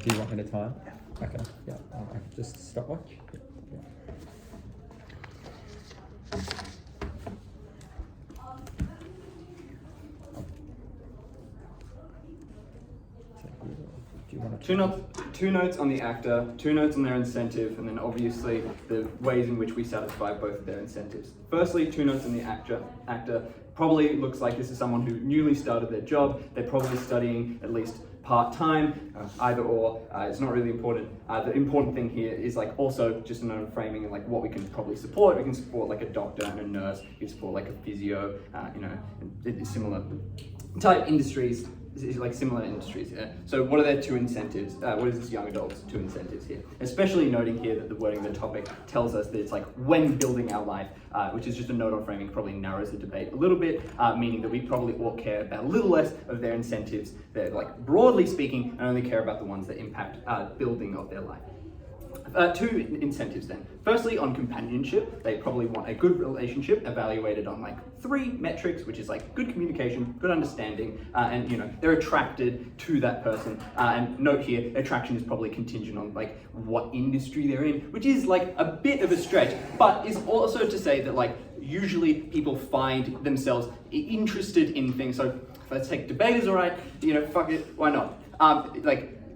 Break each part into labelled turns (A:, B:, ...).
A: do you want me to time? Okay, yeah, I can just stopwatch. Yeah.
B: Two notes on the actor, 2 notes on their incentive, and then obviously the ways in which we satisfy both of their incentives. Firstly, 2 notes on the actor. Probably looks like this is someone who newly started their job. They're probably studying at least part-time, either or. It's not really important. The important thing here is like also just a note of framing and like what we can probably support. We can support like a doctor and a nurse. We can support like a physio, similar type industries. Like similar industries here. So what are their 2 incentives? What is this young adult's 2 incentives here? Especially noting here that the wording of the topic tells us that it's like when building our life, which is just a note on framing, probably narrows the debate a little bit, meaning that we probably all care about a little less of their incentives. They're like broadly speaking, and only care about the ones that impact building of their life. 2 incentives then. Firstly, on companionship, they probably want a good relationship evaluated on like 3 metrics, which is like good communication, good understanding, and they're attracted to that person. And note here, attraction is probably contingent on like what industry they're in, which is like a bit of a stretch, but is also to say that like usually people find themselves interested in things. So let's take debaters, all right, fuck it, why not?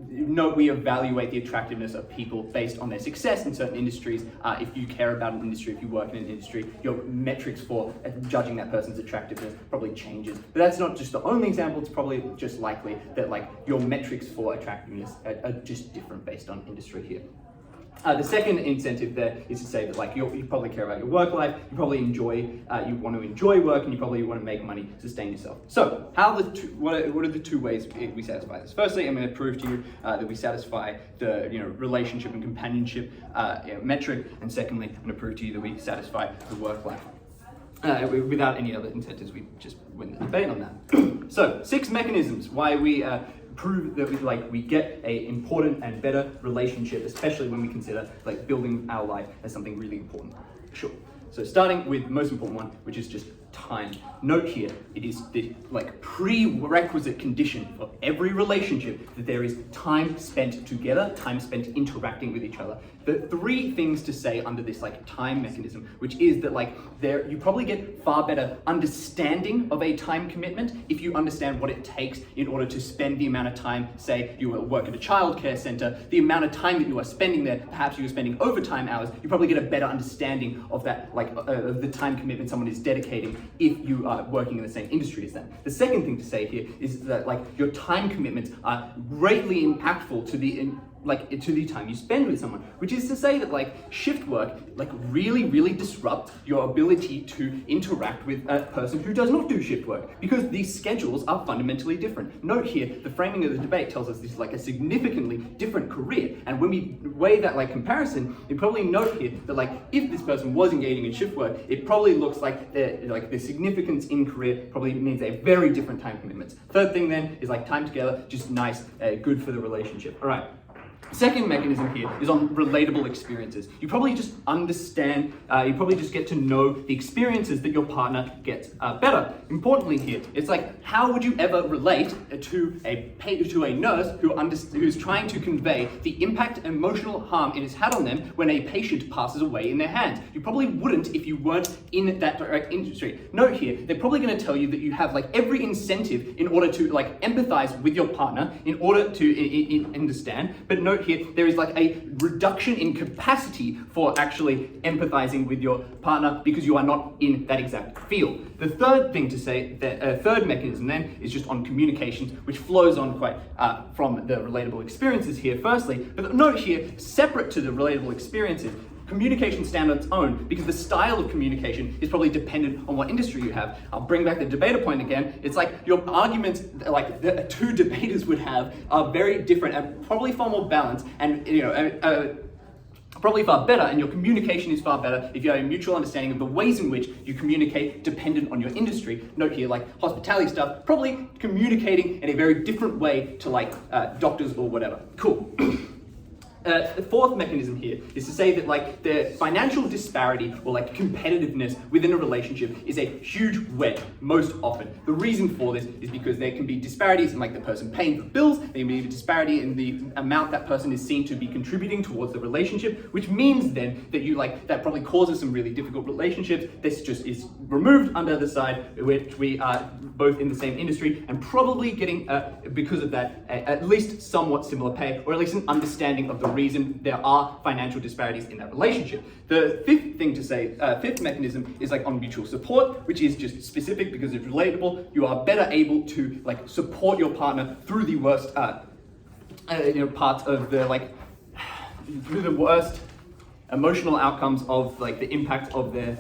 B: Note we evaluate the attractiveness of people based on their success in certain industries. If you care about an industry, if you work in an industry, your metrics for judging that person's attractiveness probably changes. But that's not just the only example, it's probably just likely that like your metrics for attractiveness are just different based on industry here. The second incentive there is to say that like you probably care about your work life, you probably you want to enjoy work, and you probably want to make money, sustain yourself. So what are the 2 ways we satisfy this? Firstly, I'm going to prove to you that we satisfy the relationship and companionship metric, and secondly, I'm going to prove to you that we satisfy the work life. Without any other incentives, we just win the debate on that. So 6 mechanisms why we prove that we get a important and better relationship, especially when we consider like building our life as something really important. Sure. So starting with the most important one, which is just time. Note here, it is the like prerequisite condition of every relationship that there is time spent together, time spent interacting with each other. The 3 things to say under this like time mechanism, which is that like you probably get far better understanding of a time commitment if you understand what it takes in order to spend the amount of time, say you work at a childcare center, the amount of time that you are spending there, perhaps you're spending overtime hours, you probably get a better understanding of that, of the time commitment someone is dedicating if you are working in the same industry as them. The second thing to say here is that like your time commitments are greatly impactful to the time you spend with someone, which is to say that like shift work like really disrupt your ability to interact with a person who does not do shift work, because these schedules are fundamentally different. Note here, the framing of the debate tells us this is like a significantly different career, and when we weigh that like comparison, we probably note here that like if this person was engaging in shift work, it probably looks like the significance in career probably means a very different time commitments. Third thing then is like time together, just nice, good for the relationship. All right. Second mechanism here is on relatable experiences. You probably just understand, you probably just get to know the experiences that your partner gets better. Importantly here, it's like, how would you ever relate to a nurse who's trying to convey the impact and emotional harm it has had on them when a patient passes away in their hands? You probably wouldn't if you weren't in that direct industry. Note here, they're probably going to tell you that you have like every incentive in order to like empathize with your partner in order to understand, but note here, there is like a reduction in capacity for actually empathizing with your partner because you are not in that exact field. The third thing to say, the third mechanism then, is just on communications, which flows on quite from the relatable experiences here firstly, but note here, separate to the relatable experiences, communication stand on its own because the style of communication is probably dependent on what industry you have. I'll bring back the debater point again. It's like your arguments, like the 2 debaters would have, are very different and probably far more balanced, and probably far better, and your communication is far better if you have a mutual understanding of the ways in which you communicate dependent on your industry. Note here, like hospitality stuff, probably communicating in a very different way to like doctors or whatever. Cool. The fourth mechanism here is to say that like the financial disparity or like competitiveness within a relationship is a huge wedge most often. The reason for this is because there can be disparities in like the person paying for bills, there can be a disparity in the amount that person is seen to be contributing towards the relationship, which means then that that probably causes some really difficult relationships. This just is removed under the side, which we are both in the same industry and probably getting, because of that, at least somewhat similar pay, or at least an understanding of the reason there are financial disparities in that relationship. The fifth thing to say, fifth mechanism is like on mutual support, which is just specific because it's relatable. You are better able to like support your partner through the worst, parts of the through the worst emotional outcomes of like the impact of their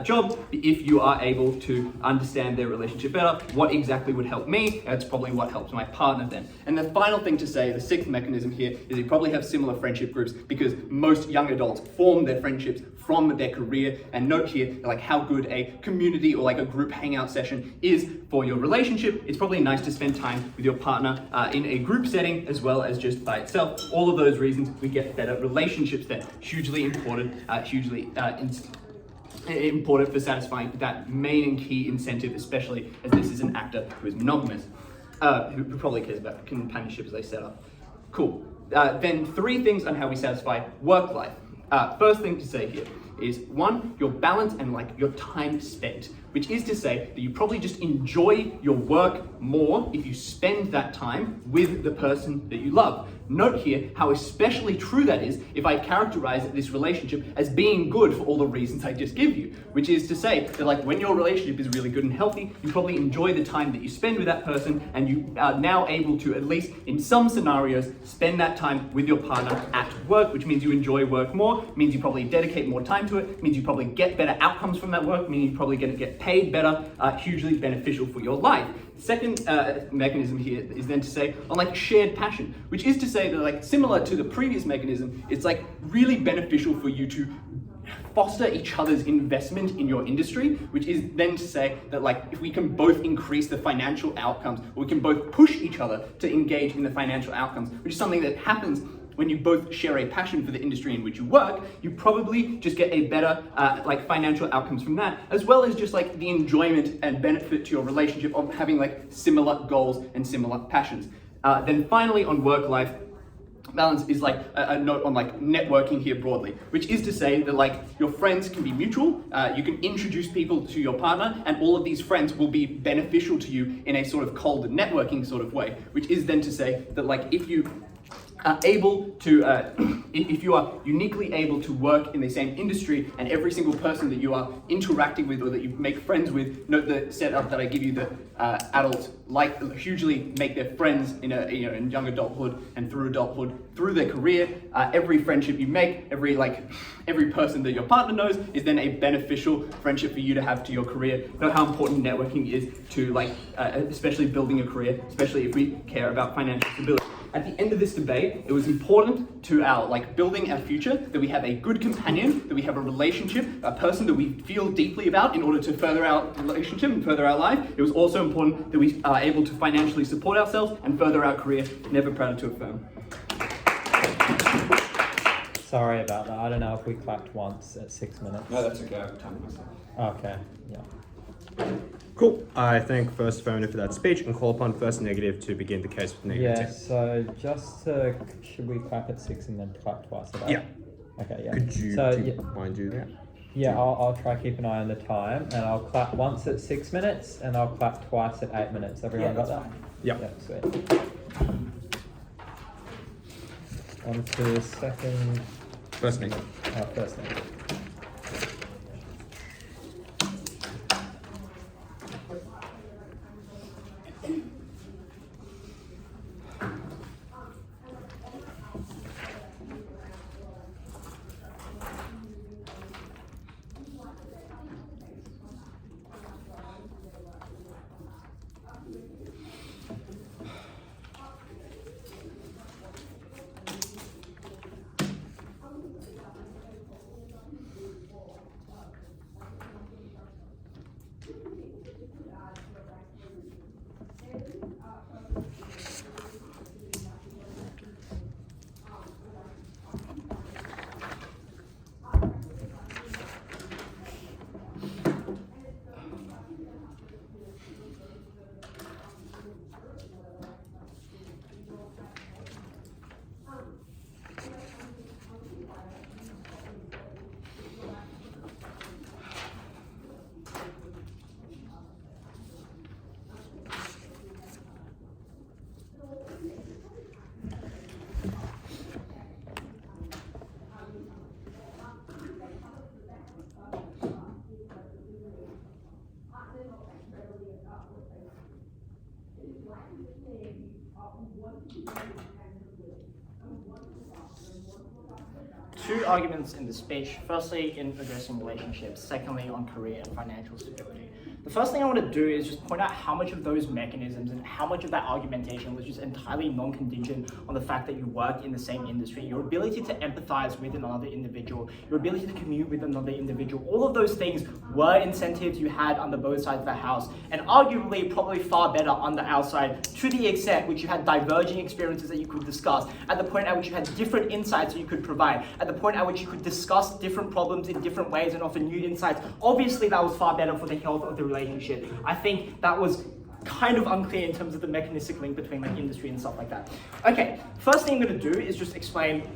B: job. If you are able to understand their relationship better, what exactly would help me, that's probably what helps my partner then. And the final thing to say, the sixth mechanism here, is you probably have similar friendship groups because most young adults form their friendships from their career. And note here like how good a community or like a group hangout session is for your relationship. It's probably nice to spend time with your partner in a group setting as well as just by itself. All of those reasons we get better relationships then. Hugely important, important for satisfying that main and key incentive, especially as this is an actor who is monogamous, who probably cares about companionship as they set up. Cool. Then 3 things on how we satisfy work life. First thing to say here is 1, your balance and like your time spent, which is to say that you probably just enjoy your work more if you spend that time with the person that you love. Note here how especially true that is if I characterize this relationship as being good for all the reasons I just give you, which is to say that like when your relationship is really good and healthy, you probably enjoy the time that you spend with that person, and you are now able to, at least in some scenarios, spend that time with your partner at work, which means you enjoy work more, means you probably dedicate more time to it, means you probably get better outcomes from that work, meaning you probably get paid better, hugely beneficial for your life. Second mechanism here is then to say on like shared passion, which is to say that like similar to the previous mechanism, it's like really beneficial for you to foster each other's investment in your industry, which is then to say that like if we can both increase the financial outcomes, or we can both push each other to engage in the financial outcomes, which is something that happens when you both share a passion for the industry in which you work, you probably just get a better like financial outcomes from that, as well as just like the enjoyment and benefit to your relationship of having like similar goals and similar passions. Then finally on work-life balance is like a note on like networking here broadly, which is to say that like your friends can be mutual, you can introduce people to your partner, and all of these friends will be beneficial to you in a sort of cold networking sort of way, which is then to say that like if you are able to, if you are uniquely able to work in the same industry, and every single person that you are interacting with or that you make friends with, note the setup that I give you, that adults like hugely make their friends in in young adulthood and through adulthood, through their career. Every friendship you make, every person that your partner knows is then a beneficial friendship for you to have to your career. Note how important networking is to especially building a career, especially if we care about financial stability. At the end of this debate, it was important to our building our future that we have a good companion, that we have a relationship, a person that we feel deeply about in order to further our relationship and further our life. It was also important that we are able to financially support ourselves and further our career. Never prouder to affirm.
A: Sorry about that. I don't know if we clapped once at 6 minutes.
B: No, that's okay. I have time myself.
A: Okay, yeah.
C: Cool. I thank first affirmative for that speech and call upon first negative to begin the case with negative
A: Yeah,
C: 10.
A: so just to, should we clap at 6 and then clap twice at 8?
C: Yeah.
A: Okay, yeah.
C: Could you mind do that?
A: Yeah, I'll try keep an eye on the time, and I'll clap once at 6 minutes and I'll clap twice at 8 minutes. Everyone got that?
C: Yeah.
A: Yeah, sweet. On to second.
C: First negative.
A: First negative.
D: Two arguments in the speech. Firstly, in addressing relationships. Secondly, on career and financial stability. The first thing I want to do is just point out how much of those mechanisms and how much of that argumentation was just entirely non-contingent on the fact that you work in the same industry, your ability to empathize with another individual, your ability to commute with another individual. All of those things were incentives you had under both sides of the house, and arguably probably far better on the outside, to the extent which you had diverging experiences that you could discuss, at the point at which you had different insights you could provide, at the point at which you could discuss different problems in different ways and offer new insights. Obviously that was far better for the health of the relationship. I think that was kind of unclear in terms of the mechanistic link between like industry and stuff like that. Okay, first thing I'm going to do is just explain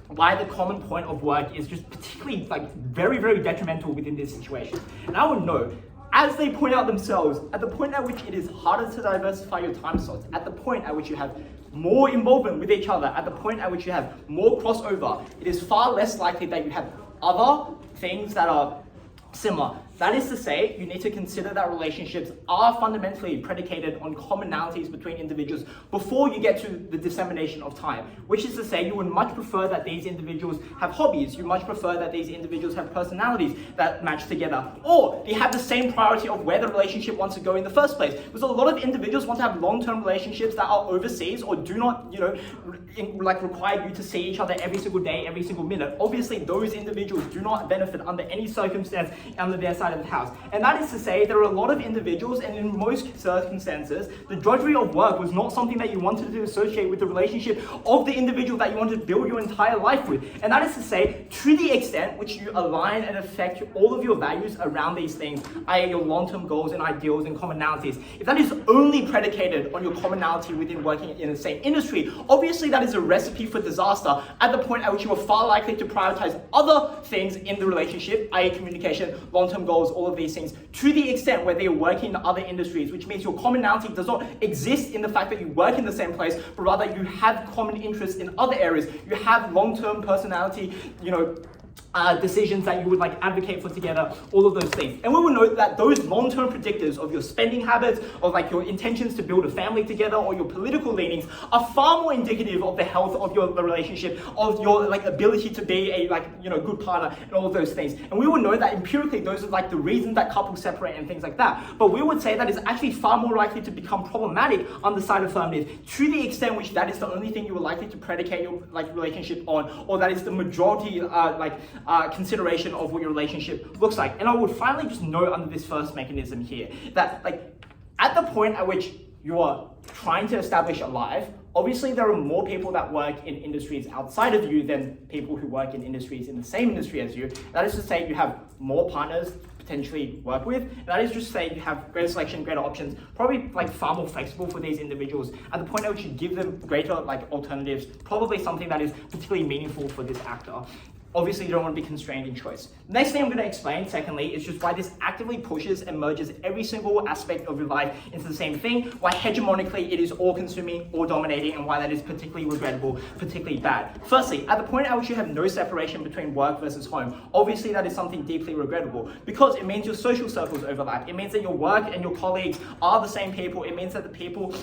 D: why the common point of work is just particularly like very, very detrimental within this situation. And I would know, as they point out themselves, at the point at which it is harder to diversify your time slots, at the point at which you have more involvement with each other, at the point at which you have more crossover, it is far less likely that you have other things that are similar. That is to say, you need to consider that relationships are fundamentally predicated on commonalities between individuals before you get to the dissemination of time. Which is to say, you would much prefer that these individuals have hobbies, you much prefer that these individuals have personalities that match together, or they have the same priority of where the relationship wants to go in the first place. Because a lot of individuals want to have long-term relationships that are overseas or do not, require you to see each other every single day, every single minute. Obviously, those individuals do not benefit under any circumstance under their side of the house. And that is to say, there are a lot of individuals, and in most circumstances, the drudgery of work was not something that you wanted to associate with the relationship of the individual that you wanted to build your entire life with. And that is to say, to the extent which you align and affect all of your values around these things, i.e. your long-term goals and ideals and commonalities, if that is only predicated on your commonality within working in the same industry, obviously that is a recipe for disaster at the point at which you are far likely to prioritize other things in the relationship, i.e. communication, long-term goals, all of these things, to the extent where they are working in other industries, which means your commonality does not exist in the fact that you work in the same place, but rather you have common interests in other areas. You have long-term personality, decisions that you would advocate for together, all of those things. And we will note that those long-term predictors of your spending habits, of your intentions to build a family together, or your political leanings are far more indicative of the health of your relationship, of your ability to be a good partner, and all of those things. And we will know that empirically those are the reasons that couples separate and things like that. But we would say that is actually far more likely to become problematic on the side of affirmative, to the extent which that is the only thing you are likely to predicate your relationship on, or that is the majority consideration of what your relationship looks like. And I would finally just note under this first mechanism here that at the point at which you are trying to establish a life, obviously there are more people that work in industries outside of you than people who work in industries in the same industry as you. That is to say, you have more partners potentially work with, and that is just to say you have greater selection, greater options, probably far more flexible for these individuals at the point at which you give them greater alternatives, probably something that is particularly meaningful for this actor. Obviously, you don't want to be constrained in choice. The next thing I'm going to explain, secondly, is just why this actively pushes and merges every single aspect of your life into the same thing, why hegemonically it is all-consuming, all-dominating, and why that is particularly regrettable, particularly bad. Firstly, at the point at which you have no separation between work versus home, obviously that is something deeply regrettable, because it means your social circles overlap. It means that your work and your colleagues are the same people. It means that the people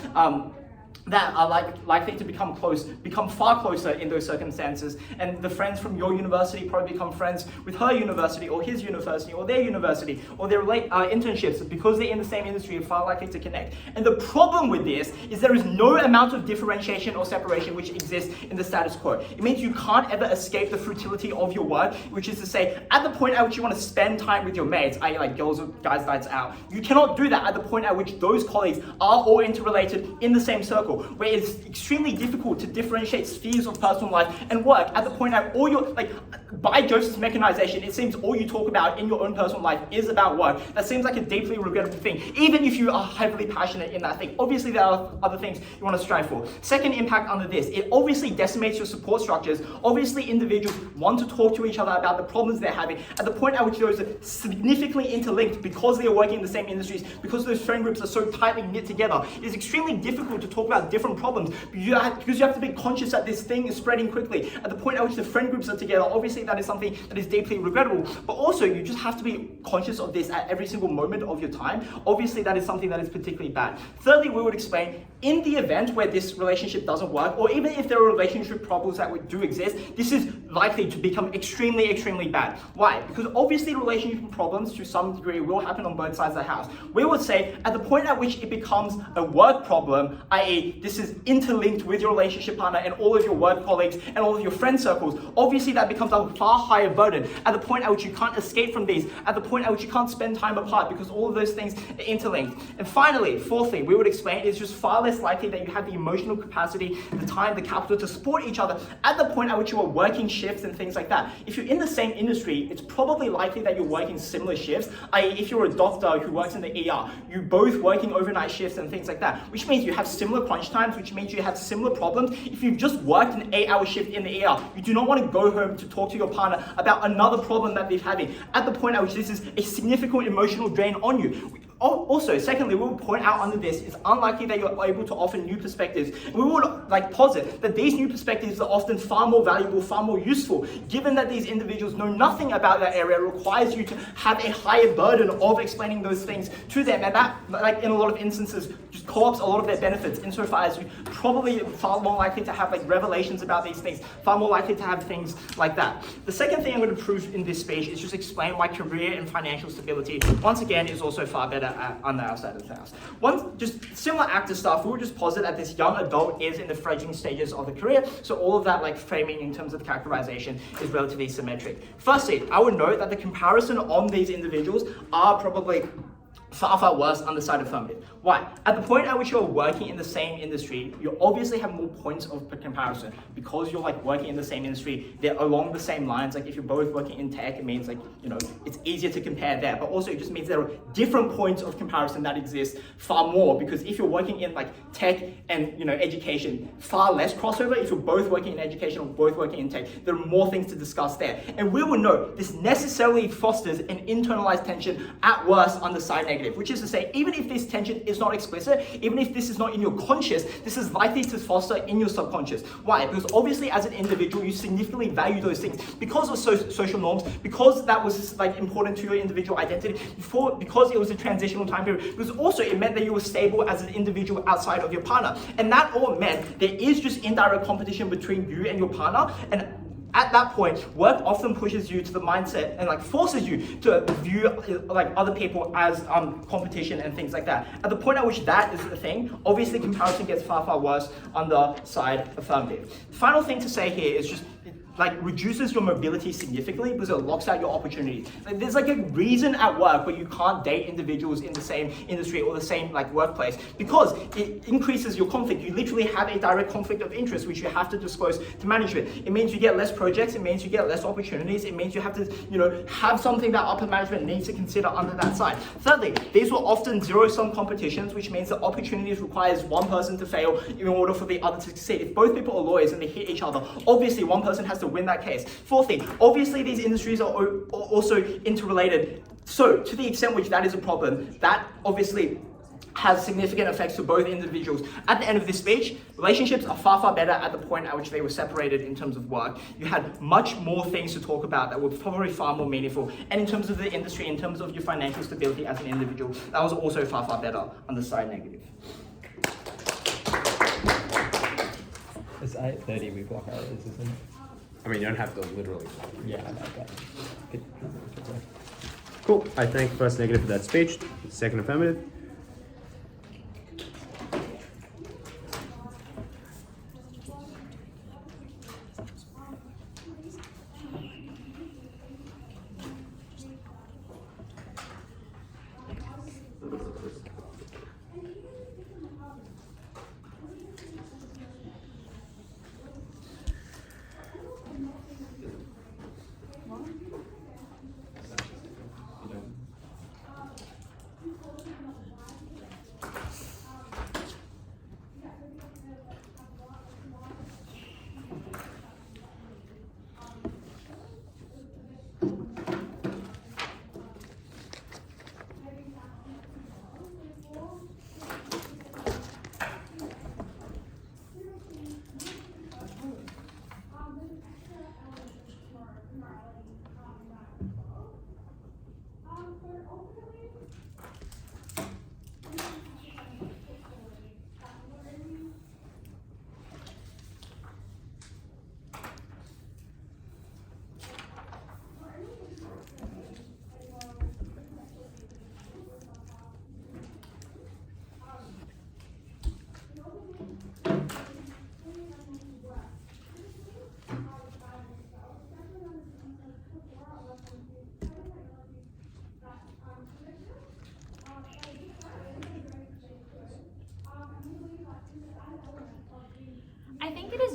D: that are likely to become far closer in those circumstances, and the friends from your university probably become friends with her university or his university or their university, or their internships, because they're in the same industry, are far likely to connect. And the problem with this is there is no amount of differentiation or separation which exists in the status quo. It means you can't ever escape the futility of your work, which is to say, at the point at which you want to spend time with your mates, i.e. girls or guys nights out, you cannot do that at the point at which those colleagues are all interrelated in the same circle, where it's extremely difficult to differentiate spheres of personal life and work at the point at all your, by Joseph's mechanization, it seems all you talk about in your own personal life is about work. That seems like a deeply regrettable thing, even if you are heavily passionate in that thing. Obviously, there are other things you want to strive for. Second impact under this, it obviously decimates your support structures. Obviously, individuals want to talk to each other about the problems they're having at the point at which those are significantly interlinked because they are working in the same industries, because those friend groups are so tightly knit together. It is extremely difficult to talk about different problems because you have to be conscious that this thing is spreading quickly. At the point at which the friend groups are together, obviously that is something that is deeply regrettable, but also you just have to be conscious of this at every single moment of your time. Obviously that is something that is particularly bad. Thirdly, we would explain in the event where this relationship doesn't work, or even if there are relationship problems that do exist, this is likely to become extremely, extremely bad. Why? Because obviously relationship problems to some degree will happen on both sides of the house. We would say at the point at which it becomes a work problem, i.e. this is interlinked with your relationship partner and all of your work colleagues and all of your friend circles, obviously that becomes a far higher burden at the point at which you can't escape from these, at the point at which you can't spend time apart because all of those things are interlinked. And finally, fourthly, we would explain it's just far less likely that you have the emotional capacity, the time, the capital to support each other at the point at which you are working shifts and things like that. If you're in the same industry, it's probably likely that you're working similar shifts, i.e. if you're a doctor who works in the ER, you're both working overnight shifts and things like that, which means you have similar crunch times, which means you have similar problems. If you've just worked an 8-hour shift in the ER, you do not want to go home to talk to your partner about another problem that they're having at the point at which this is a significant emotional drain on you. Also, secondly, we will point out under this, it's unlikely that you're able to offer new perspectives. And we would posit that these new perspectives are often far more valuable, far more useful, given that these individuals know nothing about that area. It requires you to have a higher burden of explaining those things to them. And that, in a lot of instances, just co-ops a lot of their benefits insofar as you probably far more likely to have revelations about these things, far more likely to have things like that. The second thing I'm going to prove in this speech is just explain why career and financial stability, once again, is also far better on the outside of the house. One just similar actor stuff, we will just posit that this young adult is in the fledgling stages of the career, so all of that framing in terms of characterization is relatively symmetric. Firstly, I would note that the comparison on these individuals are probably far, far worse on the side of affirmative. Why? At the point at which you're working in the same industry, you obviously have more points of comparison because you're working in the same industry. They're along the same lines. If you're both working in tech, it means it's easier to compare there. But also it just means there are different points of comparison that exist far more, because if you're working in tech and education, far less crossover. If you're both working in education or both working in tech, there are more things to discuss there. And we will note this necessarily fosters an internalized tension at worst on the side negative, which is to say, even if this tension is not explicit, even if this is not in your conscious, this is likely to foster in your subconscious. Why? Because obviously as an individual, you significantly value those things because of social norms, because that was important to your individual identity, because it was a transitional time period, because also it meant that you were stable as an individual outside of your partner. And that all meant there is just indirect competition between you and your partner. And at that point, work often pushes you to the mindset and forces you to view other people as competition and things like that. At the point at which that is the thing, obviously comparison gets far, far worse on the side affirmative. The final thing to say here is just reduces your mobility significantly because it locks out your opportunities. There's a reason at work where you can't date individuals in the same industry or the same workplace, because it increases your conflict. You literally have a direct conflict of interest which you have to disclose to management. It means you get less projects, it means you get less opportunities, it means you have to have something that upper management needs to consider under that side. Thirdly, these were often zero-sum competitions, which means that opportunities requires one person to fail in order for the other to succeed. If both people are lawyers and they hit each other, obviously one person has to win that case. Fourthly, obviously these industries are also interrelated. So to the extent which that is a problem, that obviously has significant effects to both individuals. At the end of this speech, relationships are far, far better at the point at which they were separated in terms of work. You had much more things to talk about that were probably far more meaningful. And in terms of the industry, in terms of your financial stability as an individual, that was also far, far better on the side negative.
A: It's 8:30 we block hours, isn't it?
C: I mean, you don't have to literally.
A: Yeah, I know that.
C: Cool. I thank first negative for that speech. Second affirmative.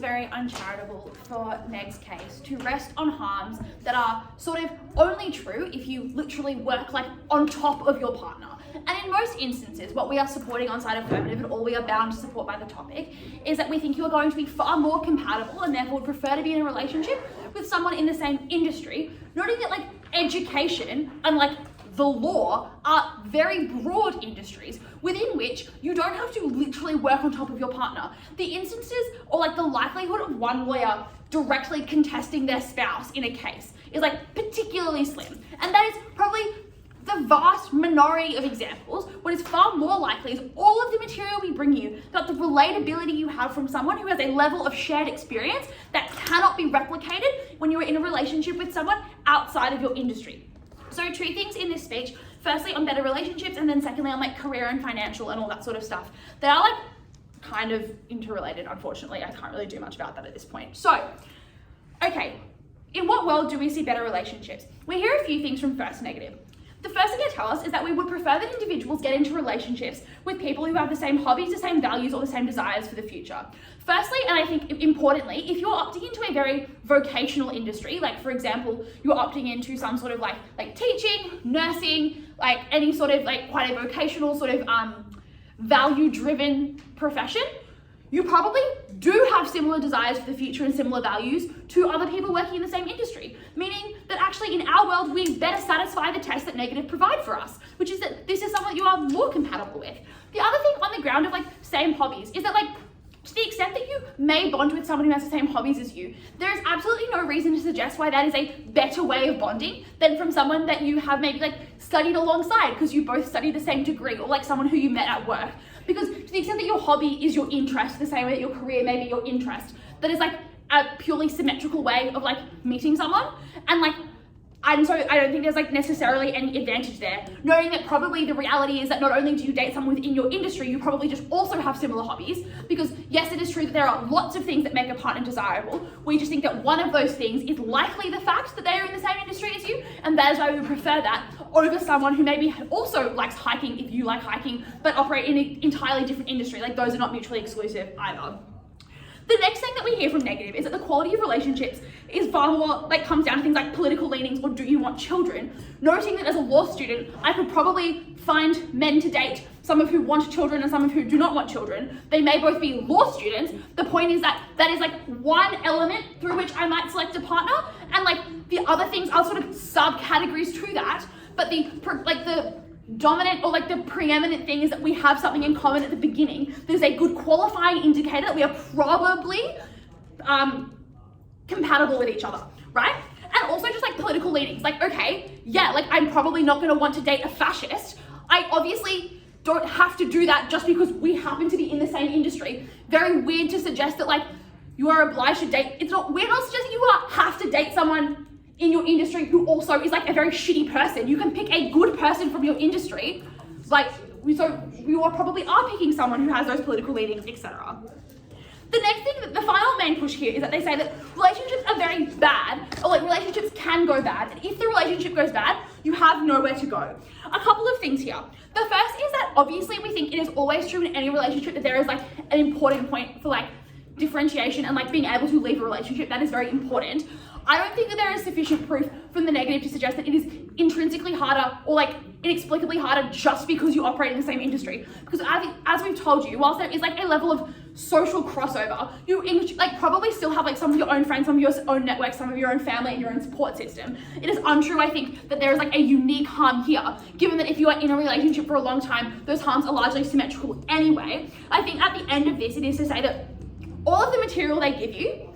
E: very uncharitable for Meg's case to rest on harms that are sort of only true if you literally work like on top of your partner. And in most instances, what we are supporting on side affirmative and all we are bound to support by the topic is that we think you are going to be far more compatible and therefore would prefer to be in a relationship with someone in the same industry, noting that like education and like the law are very broad industries within which you don't have to literally work on top of your partner. The instances or like the likelihood of one lawyer directly contesting their spouse in a case is like particularly slim. And that is probably the vast minority of examples. What is far more likely is all of the material we bring you about the relatability you have from someone who has a level of shared experience that cannot be replicated when you are in a relationship with someone outside of your industry. So 2 things in this speech, firstly on better relationships, and then secondly on like career and financial and all that sort of stuff. They are like kind of interrelated, unfortunately. I can't really do much about that at this point. So, okay, in what world do we see better relationships? We hear a few things from first negative. The first thing they tell us is that we would prefer that individuals get into relationships with people who have the same hobbies, the same values, or the same desires for the future. Firstly, and I think importantly, if you're opting into a very vocational industry, like for example, you're opting into some sort of like teaching, nursing, like any sort of like quite a vocational sort of value-driven profession, you probably do have similar desires for the future and similar values to other people working in the same industry, meaning that actually in our world, we better satisfy the test that negative provide for us, which is that this is someone you are more compatible with. The other thing on the ground of like same hobbies is that like, to the extent that you may bond with someone who has the same hobbies as you, there is absolutely no reason to suggest why that is a better way of bonding than from someone that you have maybe like studied alongside because you both study the same degree, or like someone who you met at work. Because to the extent that your hobby is your interest, the same way that your career may be your interest, that is like a purely symmetrical way of like meeting someone. And like, and so I don't think there's like necessarily any advantage there, knowing that probably the reality is that not only do you date someone within your industry, you probably just also have similar hobbies, because yes, it is true that there are lots of things that make a partner desirable. We just think that one of those things is likely the fact that they are in the same industry as you, and that is why we would prefer that over someone who maybe also likes hiking if you like hiking, but operate in an entirely different industry. Like those are not mutually exclusive either. The next thing that we hear from negative is that the quality of relationships is far more, like comes down to things like political leanings or do you want children, noting that as a law student, I could probably find men to date, some of who want children and some of who do not want children. They may both be law students. The point is that that is like one element through which I might select a partner, and like the other things are sort of subcategories to that, but the dominant or like the preeminent thing is that we have something in common at the beginning. There's a good qualifying indicator that we are probably compatible with each other, right? And also just like political leanings, like, okay, yeah, like I'm probably not gonna want to date a fascist. I obviously don't have to do that just because we happen to be in the same industry. Very weird to suggest that like you are obliged to date. We're not suggesting you have to date someone in your industry who also is like a very shitty person. You can pick a good person from your industry. Like, so you probably are picking someone who has those political leanings, etc. The next thing, the final main push here is that they say that relationships are very bad, or like relationships can go bad. And if the relationship goes bad, you have nowhere to go. A couple of things here. The first is that obviously we think it is always true in any relationship that there is like an important point for like differentiation and like being able to leave a relationship. That is very important. I don't think that there is sufficient proof from the negative to suggest that it is intrinsically harder or like inexplicably harder just because you operate in the same industry. Because as we've told you, whilst there is like a level of social crossover, you like probably still have like some of your own friends, some of your own network, some of your own family and your own support system. It is untrue, I think, that there is like a unique harm here, given that if you are in a relationship for a long time, those harms are largely symmetrical anyway. I think at the end of this, it is to say that all of the material they give you,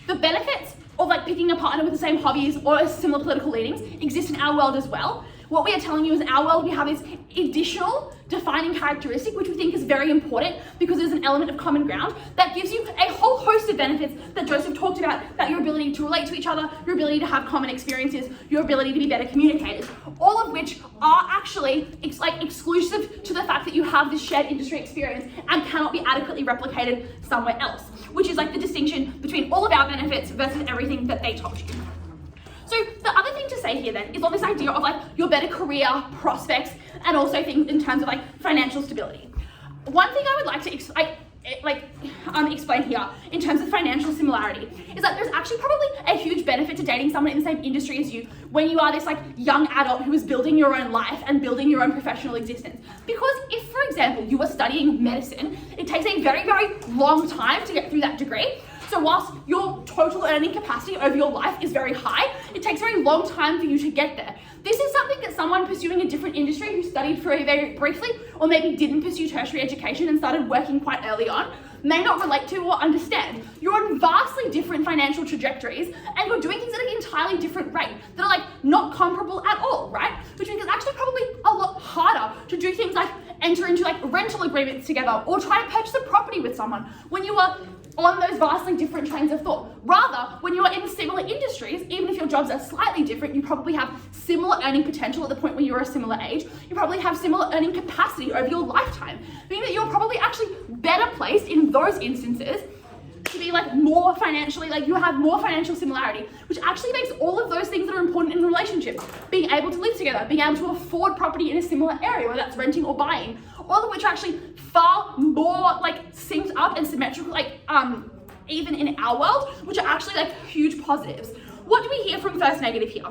E: the benefits of like picking a partner with the same hobbies or similar political leanings exist in our world as well. What we are telling you is in our world we have this additional defining characteristic which we think is very important because there's an element of common ground that gives you a whole host of benefits that Joseph talked about your ability to relate to each other, your ability to have common experiences, your ability to be better communicators, all of which are actually exclusive to the fact that you have this shared industry experience and cannot be adequately replicated somewhere else, which is like the distinction between all of our benefits versus everything that they told you. So the other thing to say here then is on this idea of like your better career prospects and also things in terms of like financial stability. One thing I would like to explain here in terms of financial similarity is that there's actually probably a huge benefit to dating someone in the same industry as you when you are this like young adult who is building your own life and building your own professional existence. Because if, for example, you are studying medicine, it takes a very, very long time to get through that degree. So whilst your total earning capacity over your life is very high, it takes a very long time for you to get there. This is something that someone pursuing a different industry who studied for very briefly or maybe didn't pursue tertiary education and started working quite early on may not relate to or understand. You're on vastly different financial trajectories and you're doing things at an entirely different rate that are like not comparable at all, right? Which means it's actually probably a lot harder to do things like enter into like rental agreements together or try to purchase a property with someone when you are on those vastly different trains of thought. Rather, when you are in similar industries, even if your jobs are slightly different, you probably have similar earning potential at the point when you're a similar age. You probably have similar earning capacity over your lifetime, meaning that you're probably actually better placed in those instances to be like more financially, like you have more financial similarity, which actually makes all of those things that are important in a relationship, being able to live together, being able to afford property in a similar area, whether that's renting or buying, all of which are actually far more like synced up and symmetrical, like even in our world, which are actually like huge positives. What do we hear from first negative here?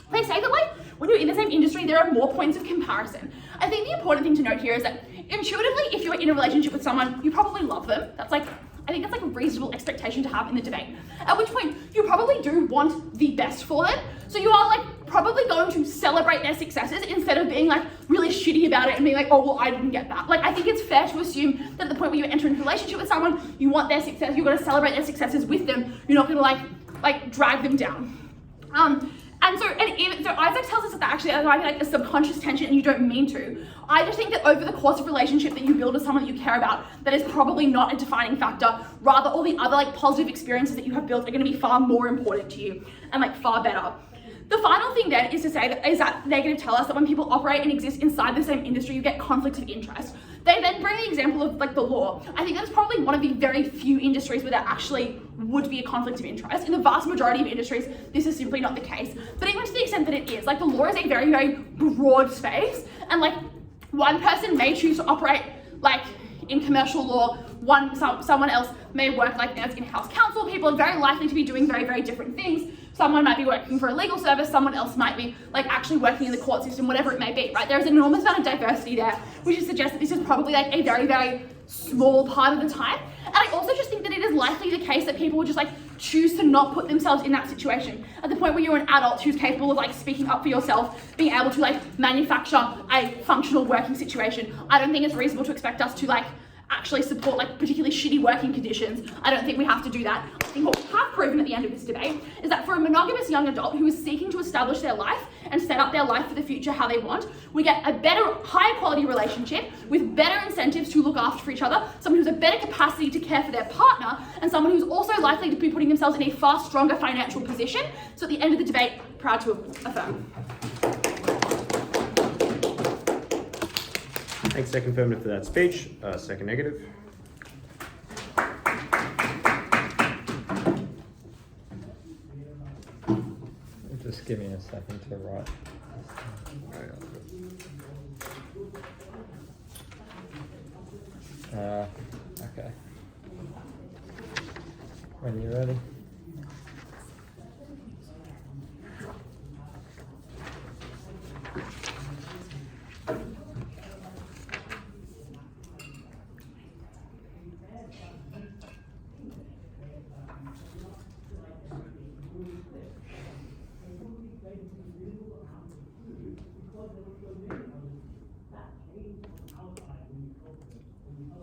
E: They say that like when you're in the same industry, there are more points of comparison. I think the important thing to note here is that intuitively, if you're in a relationship with someone, you probably love them. I think that's like a reasonable expectation to have in the debate. At which point, you probably do want the best for them. So you are like probably going to celebrate their successes instead of being like really shitty about it and being like, oh, well, I didn't get that. Like, I think it's fair to assume that at the point where you enter into a relationship with someone, you want their success, you're gonna celebrate their successes with them. You're not gonna like drag them down. And so Isaac tells us that actually there might be like a subconscious tension and you don't mean to. I just think that over the course of relationship that you build with someone that you care about, that is probably not a defining factor. Rather, all the other like positive experiences that you have built are going to be far more important to you and like far better. The final thing then is to say that negative tell us that when people operate and exist inside the same industry, you get conflicts of interest. They then bring the example of like the law. I think that's probably one of the very few industries where there actually would be a conflict of interest. In the vast majority of industries, this is simply not the case. But even to the extent that it is, like the law is a very, very broad space, and like one person may choose to operate like in commercial law, someone else may work like as in-house counsel. People are very likely to be doing very, very different things. Someone might be working for a legal service, someone else might be like actually working in the court system, whatever it may be, right? There's an enormous amount of diversity there, which suggests that this is probably like a very, very small part of the time. And I also just think that it is likely the case that people would just like choose to not put themselves in that situation. At the point where you're an adult who's capable of like speaking up for yourself, being able to like manufacture a functional working situation, I don't think it's reasonable to expect us to like actually support like particularly shitty working conditions. I don't think we have to do that. I think what we have proven at the end of this debate is that for a monogamous young adult who is seeking to establish their life and set up their life for the future how they want, we get a better, higher quality relationship with better incentives to look after each other, someone who's a better capacity to care for their partner, and someone who's also likely to be putting themselves in a far stronger financial position. So at the end of the debate, proud to affirm.
C: Thanks, second affirmative for that speech. Second negative.
A: Just give me a second to write. Okay. When you're ready.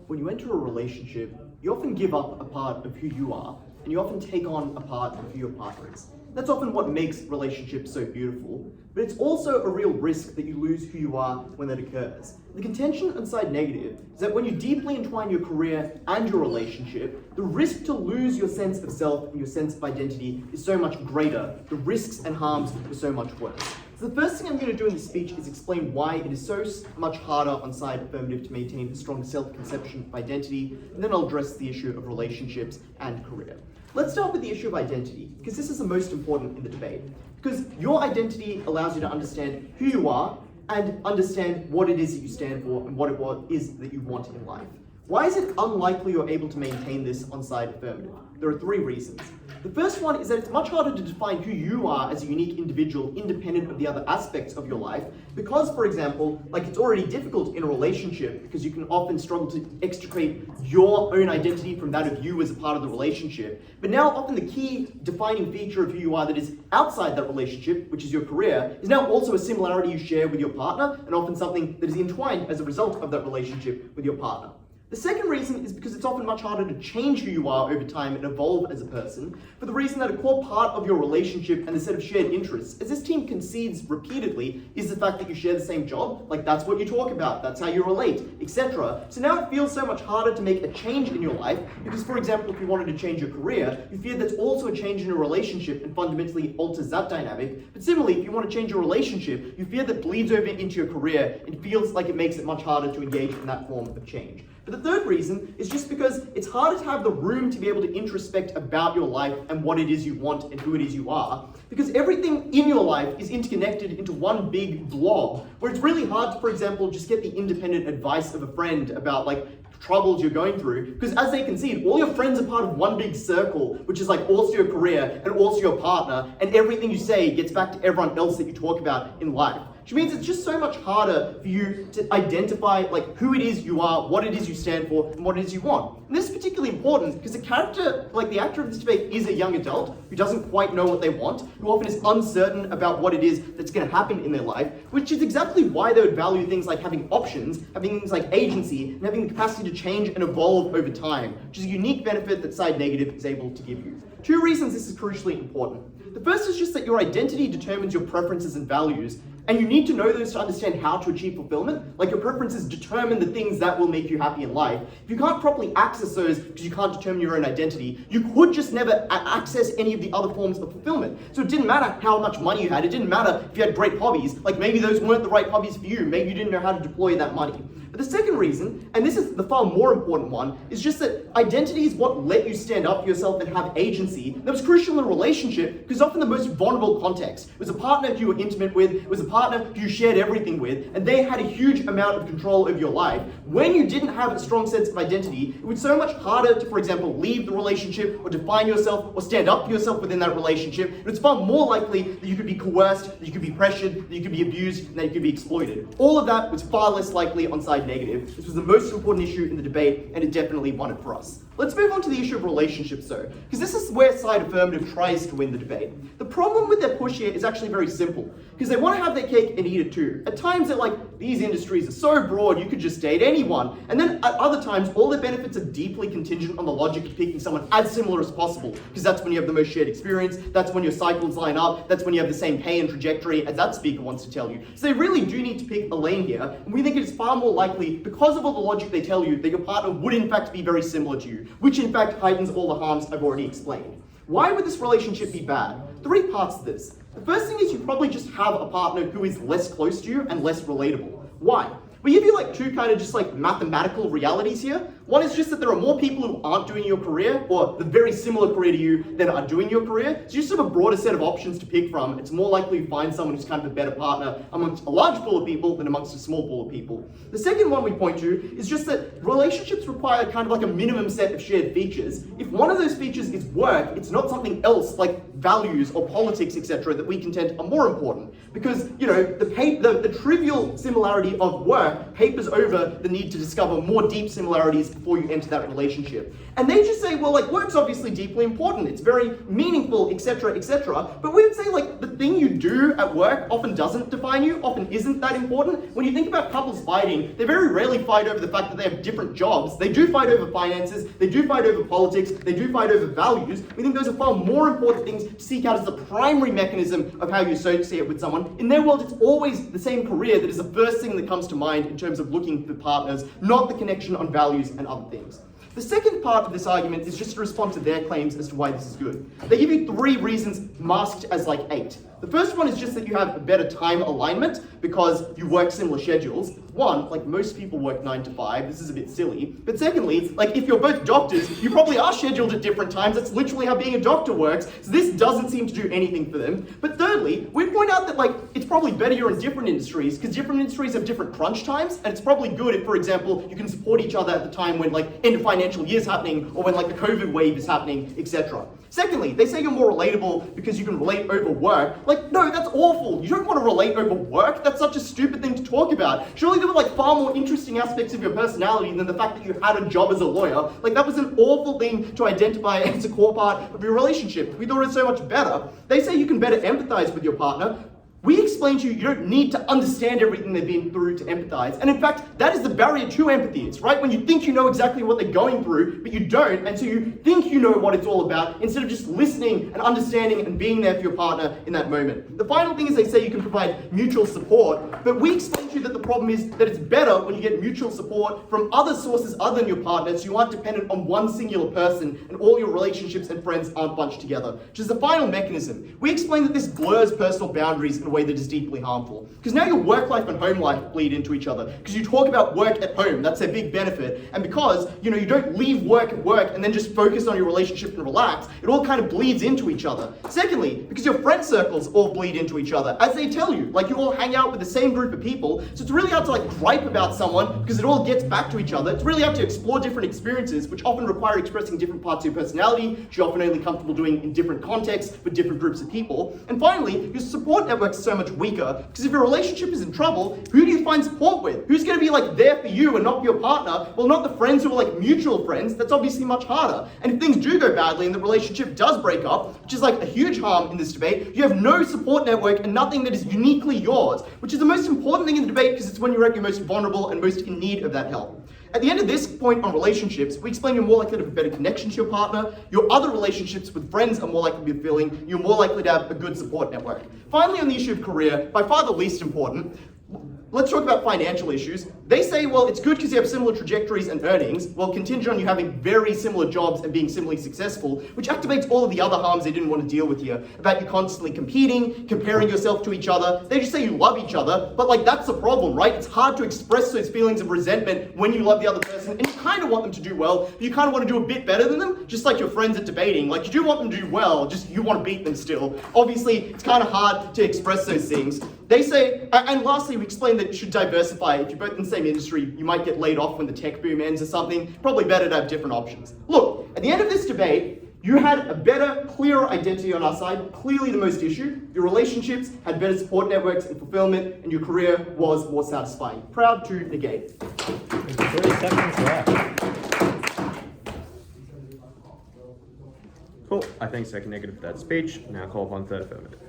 F: When you enter a relationship, you often give up a part of who you are, and you often take on a part of who your partner is. That's often what makes relationships so beautiful, but it's also a real risk that you lose who you are when that occurs. The contention on side negative is that when you deeply entwine your career and your relationship, the risk to lose your sense of self and your sense of identity is so much greater. The risks and harms are so much worse. So the first thing I'm going to do in this speech is explain why it is so much harder on side affirmative to maintain a strong self-conception of identity, and then I'll address the issue of relationships and career. Let's start with the issue of identity, because this is the most important in the debate. Because your identity allows you to understand who you are and understand what it is that you stand for and what it is that you want in life. Why is it unlikely you're able to maintain this on-site affirmative? There are 3 reasons. The first one is that it's much harder to define who you are as a unique individual independent of the other aspects of your life because, for example, like it's already difficult in a relationship because you can often struggle to extricate your own identity from that of you as a part of the relationship. But now often the key defining feature of who you are that is outside that relationship, which is your career, is now also a similarity you share with your partner and often something that is entwined as a result of that relationship with your partner. The second reason is because it's often much harder to change who you are over time and evolve as a person, for the reason that a core part of your relationship and the set of shared interests, as this team concedes repeatedly, is the fact that you share the same job, like that's what you talk about, that's how you relate, etc. So now it feels so much harder to make a change in your life, because for example, if you wanted to change your career, you fear that's also a change in your relationship and fundamentally alters that dynamic. But similarly, if you want to change your relationship, you fear that bleeds over into your career and feels like it makes it much harder to engage in that form of change. But the third reason is just because it's harder to have the room to be able to introspect about your life and what it is you want and who it is you are, because everything in your life is interconnected into one big blob, where it's really hard to, for example, just get the independent advice of a friend about like troubles you're going through, because as they concede, all your friends are part of one big circle, which is like also your career and also your partner, and everything you say gets back to everyone else that you talk about in life. Which means it's just so much harder for you to identify like who it is you are, what it is you stand for, and what it is you want. And this is particularly important because the character, like the actor of this debate, is a young adult who doesn't quite know what they want, who often is uncertain about what it is that's going to happen in their life, which is exactly why they would value things like having options, having things like agency, and having the capacity to change and evolve over time, which is a unique benefit that side negative is able to give you. 2 reasons this is crucially important. The first is just that your identity determines your preferences and values, and you need to know those to understand how to achieve fulfillment. Like your preferences determine the things that will make you happy in life. If you can't properly access those because you can't determine your own identity, you could just never access any of the other forms of fulfillment. So it didn't matter how much money you had, it didn't matter if you had great hobbies, like maybe those weren't the right hobbies for you, maybe you didn't know how to deploy that money. But the second reason, and this is the far more important one, is just that identity is what let you stand up for yourself and have agency. That was crucial in a relationship because often the most vulnerable context. It was a partner who you were intimate with, it was a partner who you shared everything with, and they had a huge amount of control over your life. When you didn't have a strong sense of identity, it was so much harder to, for example, leave the relationship or define yourself or stand up for yourself within that relationship. And it's far more likely that you could be coerced, that you could be pressured, that you could be abused, and that you could be exploited. All of that was far less likely on side negative. This was the most important issue in the debate, and it definitely won it for us. Let's move on to the issue of relationships though, because this is where side affirmative tries to win the debate. The problem with their push here is actually very simple, because they want to have their cake and eat it too. At times they're like, these industries are so broad, you could just date anyone. And then at other times, all their benefits are deeply contingent on the logic of picking someone as similar as possible, because that's when you have the most shared experience, that's when your cycles line up, that's when you have the same pay and trajectory as that speaker wants to tell you. So they really do need to pick a lane here, and we think it is far more likely, because of all the logic they tell you, that your partner would in fact be very similar to you, which in fact heightens all the harms I've already explained. Why would this relationship be bad? 3 parts to this. The first thing is you probably just have a partner who is less close to you and less relatable. Why? We give you like 2 kind of just like mathematical realities here. One is just that there are more people who aren't doing your career or the very similar career to you than are doing your career. So you just have a broader set of options to pick from. It's more likely to find someone who's kind of a better partner amongst a large pool of people than amongst a small pool of people. The second one we point to is just that relationships require kind of like a minimum set of shared features. If one of those features is work, it's not something else like values or politics, etc., that we contend are more important. Because, you know, the trivial similarity of work papers over the need to discover more deep similarities before you enter that relationship. And they just say, well, like, work's obviously deeply important, it's very meaningful, etc., etc. But we would say, like, the thing you do at work often doesn't define you, often isn't that important. When you think about couples fighting, they very rarely fight over the fact that they have different jobs. They do fight over finances, they do fight over politics, they do fight over values. We think those are far more important things to seek out as the primary mechanism of how you associate with someone. In their world, it's always the same career that is the first thing that comes to mind in terms of looking for partners, not the connection on values and other things. The second part of this argument is just to respond to their claims as to why this is good. They give you 3 reasons masked as like 8. The first one is just that you have a better time alignment because you work similar schedules. One, like most people work 9 to 5, this is a bit silly. But secondly, like if you're both doctors, you probably are scheduled at different times. That's literally how being a doctor works. So this doesn't seem to do anything for them. But thirdly, we point out that like it's probably better you're in different industries because different industries have different crunch times. And it's probably good if, for example, you can support each other at the time when like end of financial year is happening or when like the COVID wave is happening, etc. Secondly, they say you're more relatable because you can relate over work. Like, no, that's awful. You don't want to relate over work. That's such a stupid thing to talk about. Surely there were like far more interesting aspects of your personality than the fact that you had a job as a lawyer. Like, that was an awful thing to identify as a core part of your relationship. We thought it was so much better. They say you can better empathize with your partner. We explain to you, you don't need to understand everything they've been through to empathize. And in fact, that is the barrier to empathy. It's right when you think you know exactly what they're going through, but you don't, and so you think you know what it's all about, instead of just listening and understanding and being there for your partner in that moment. The final thing is they say you can provide mutual support, but we explain to you that the problem is that it's better when you get mutual support from other sources other than your partner, so you aren't dependent on one singular person, and all your relationships and friends aren't bunched together. Which is the final mechanism. We explain that this blurs personal boundaries in a way that is deeply harmful. Because now your work life and home life bleed into each other. Because you talk about work at home, that's a big benefit. And because, you don't leave work at work and then just focus on your relationship and relax, it all kind of bleeds into each other. Secondly, because your friend circles all bleed into each other. As they tell you, like you all hang out with the same group of people, so it's really hard to like gripe about someone because it all gets back to each other. It's really hard to explore different experiences, which often require expressing different parts of your personality, which you're often only comfortable doing in different contexts with different groups of people. And finally, your support network is so much weaker because if your relationship is in trouble, who do you find support with? Who's going to be like there for you and not for your partner? Well, not the friends who are like mutual friends. That's obviously much harder. And if things do go badly and the relationship does break up, which is like a huge harm in this debate, you have no support network and nothing that is uniquely yours, which is the most important thing in the debate because it's when you're at your most vulnerable and most in need of that help. At the end of this point on relationships, we explain you're more likely to have a better connection to your partner, your other relationships with friends are more likely to be fulfilling, you're more likely to have a good support network. Finally, on the issue of career, by far the least important, let's talk about financial issues. They say, well, it's good because you have similar trajectories and earnings, well, contingent on you having very similar jobs and being similarly successful, which activates all of the other harms they didn't want to deal with here, about you constantly competing, comparing yourself to each other. They just say you love each other, but like that's the problem, right? It's hard to express those feelings of resentment when you love the other person, and you kind of want them to do well, but you kind of want to do a bit better than them, just like your friends at debating. Like you do want them to do well, just you want to beat them still. Obviously, it's kind of hard to express those things. They say, and lastly, we explain that you should diversify. If you're both in the same industry, you might get laid off when the tech boom ends or something. Probably better to have different options. Look, at the end of this debate, you had a better, clearer identity on our side, clearly the most issue. Your relationships had better support networks and fulfillment, and your career was more satisfying. Proud to negate.
A: There's 3 seconds left.
C: Cool. I think second negative for that speech. Now call upon third affirmative.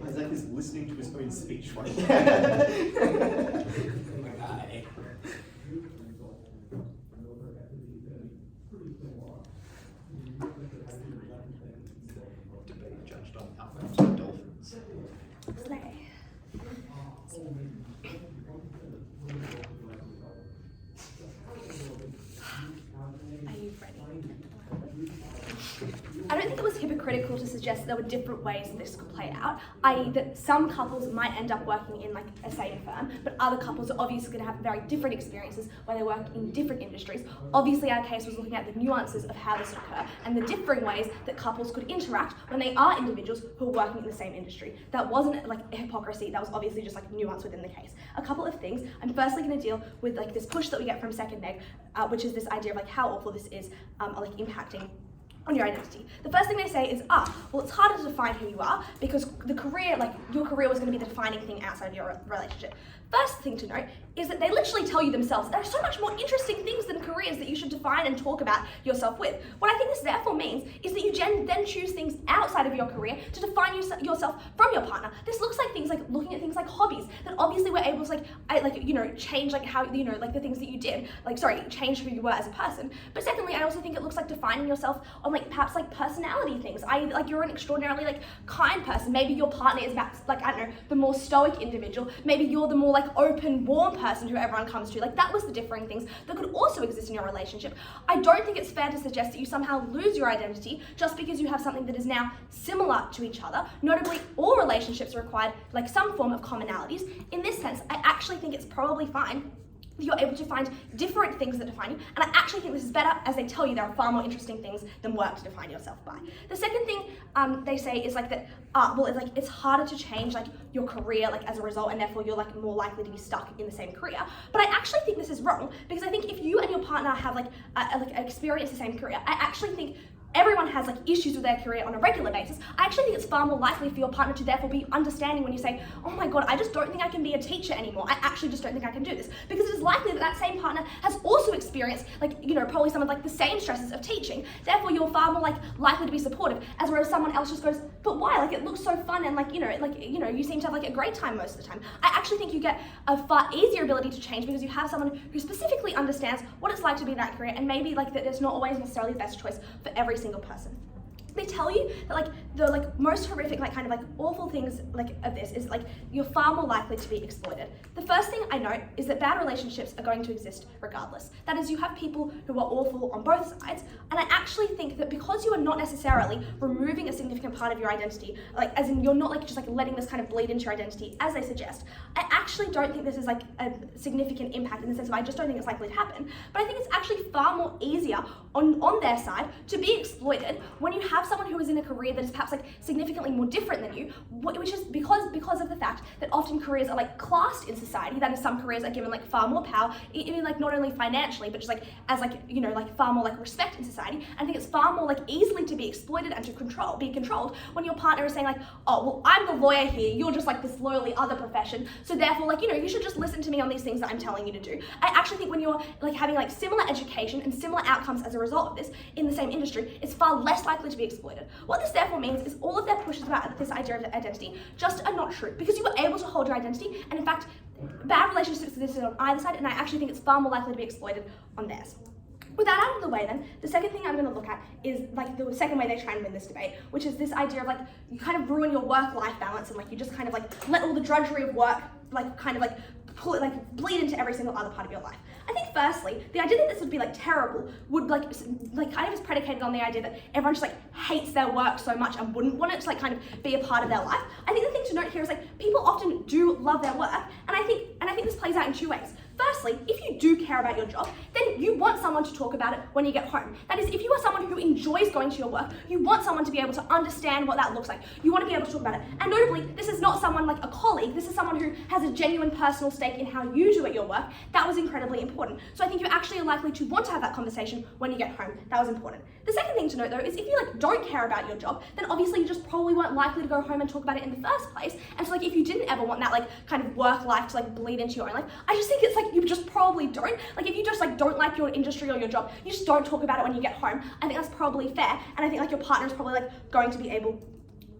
F: Isaac is listening to his own speech right now.
B: Debate judged on outcomes of dolphins.
E: I don't think it was hypocritical to suggest
G: suggest there were different ways that this could play out, i.e. that some couples might end up working in like a same firm, but other couples are obviously going to have very different experiences where they work in different industries. Obviously our case was looking at the nuances of how this would occur and the differing ways that couples could interact when they are individuals who are working in the same industry. That wasn't like a hypocrisy, that was obviously just like nuance within the case. A couple of things. I'm firstly going to deal with like this push that we get from second neg, which is this idea of like how awful this is like impacting on your identity. The first thing they say is, well, it's harder to define who you are because the career, like your career was going to be the defining thing outside of your relationship. First thing to note is that they literally tell you themselves there are so much more interesting things than careers that you should define and talk about yourself with. What I think this therefore means is that you then choose things outside of your career to define yourself from your partner. This looks like things like looking at things like hobbies that obviously were able to change like how, like the things that you did, change who you were as a person. But secondly, I also think it looks like defining yourself on like perhaps like personality things. Like you're an extraordinarily like kind person. Maybe your partner is perhaps like, I don't know, the more stoic individual. Maybe you're the more like open, warm person who everyone comes to. Like that was the differing things that could also exist in your relationship. I don't think it's fair to suggest that you somehow lose your identity just because you have something that is now similar to each other. Notably, all relationships require like some form of commonalities. In this sense, I actually think it's probably fine that you're able to find different things that define you, and I actually think this is better as they tell you there are far more interesting things than work to define yourself by. The second thing they say is like that, it's harder to change like your career like as a result, and therefore you're like more likely to be stuck in the same career. But I actually think this is wrong because I think if you and your partner have experience the same career, I actually think everyone has like issues with their career on a regular basis. I actually think it's far more likely for your partner to therefore be understanding when you say, oh my god, I just don't think I can be a teacher anymore. I actually just don't think I can do this. Because it is likely that that same partner has also experienced probably some of like the same stresses of teaching. Therefore you're far more like likely to be supportive, as whereas someone else just goes, but why? Like it looks so fun and you seem to have like a great time most of the time. I actually think you get a far easier ability to change because you have someone who specifically understands what it's like to be in that career, and maybe like that it's not always necessarily the best choice for every single person. They tell you that the most horrific awful things of this is you're far more likely to be exploited. The first thing I note is that bad relationships are going to exist regardless. That is, you have people who are awful on both sides, and I actually think that because you are not necessarily removing a significant part of your identity, as in you're not just letting this kind of bleed into your identity as they suggest, I actually don't think this is a significant impact in the sense of I just don't think it's likely to happen. But I think it's actually far more easier on their side to be exploited when you have someone who is in a career that is perhaps significantly more different than you, which is because of the fact that often careers are classed in society. That is, some careers are given far more power, even not only financially, but just as far more respect in society. I think it's far more easily to be exploited and to be controlled when your partner is saying oh well, I'm the lawyer here, you're just this lowly other profession, so therefore you should just listen to me on these things that I'm telling you to do. I actually think when you're having similar education and similar outcomes as a result of this in the same industry, it's far less likely to be exploited. What this therefore means is all of their pushes about this idea of identity just are not true, because you were able to hold your identity, and in fact bad relationships existed on either side, and I actually think it's far more likely to be exploited on theirs. With that out of the way then, the second thing I'm going to look at is the second way they try and win this debate, which is this idea of you kind of ruin your work-life balance, and you just kind of let all the drudgery of work pull it bleed into every single other part of your life. I think firstly, the idea that this would be terrible would kind of is predicated on the idea that everyone just hates their work so much and wouldn't want it to kind of be a part of their life. I think the thing to note here is people often do love their work, and I think this plays out in two ways. Firstly, if you do care about your job, then you want someone to talk about it when you get home. That is, if you are someone who enjoys going to your work, you want someone to be able to understand what that looks like. You want to be able to talk about it. And notably, this is not someone like a colleague, this is someone who has a genuine personal stake in how you do at your work. That was incredibly important. So I think you actually are likely to want to have that conversation when you get home. That was important. The second thing to note though is if you don't care about your job, then obviously you just probably weren't likely to go home and talk about it in the first place. And so if you didn't ever want that kind of work life to bleed into your own life, I just think it's you just probably don't. If you just don't like your industry or your job, you just don't talk about it when you get home. I think that's probably fair, and I think your partner is probably going to be able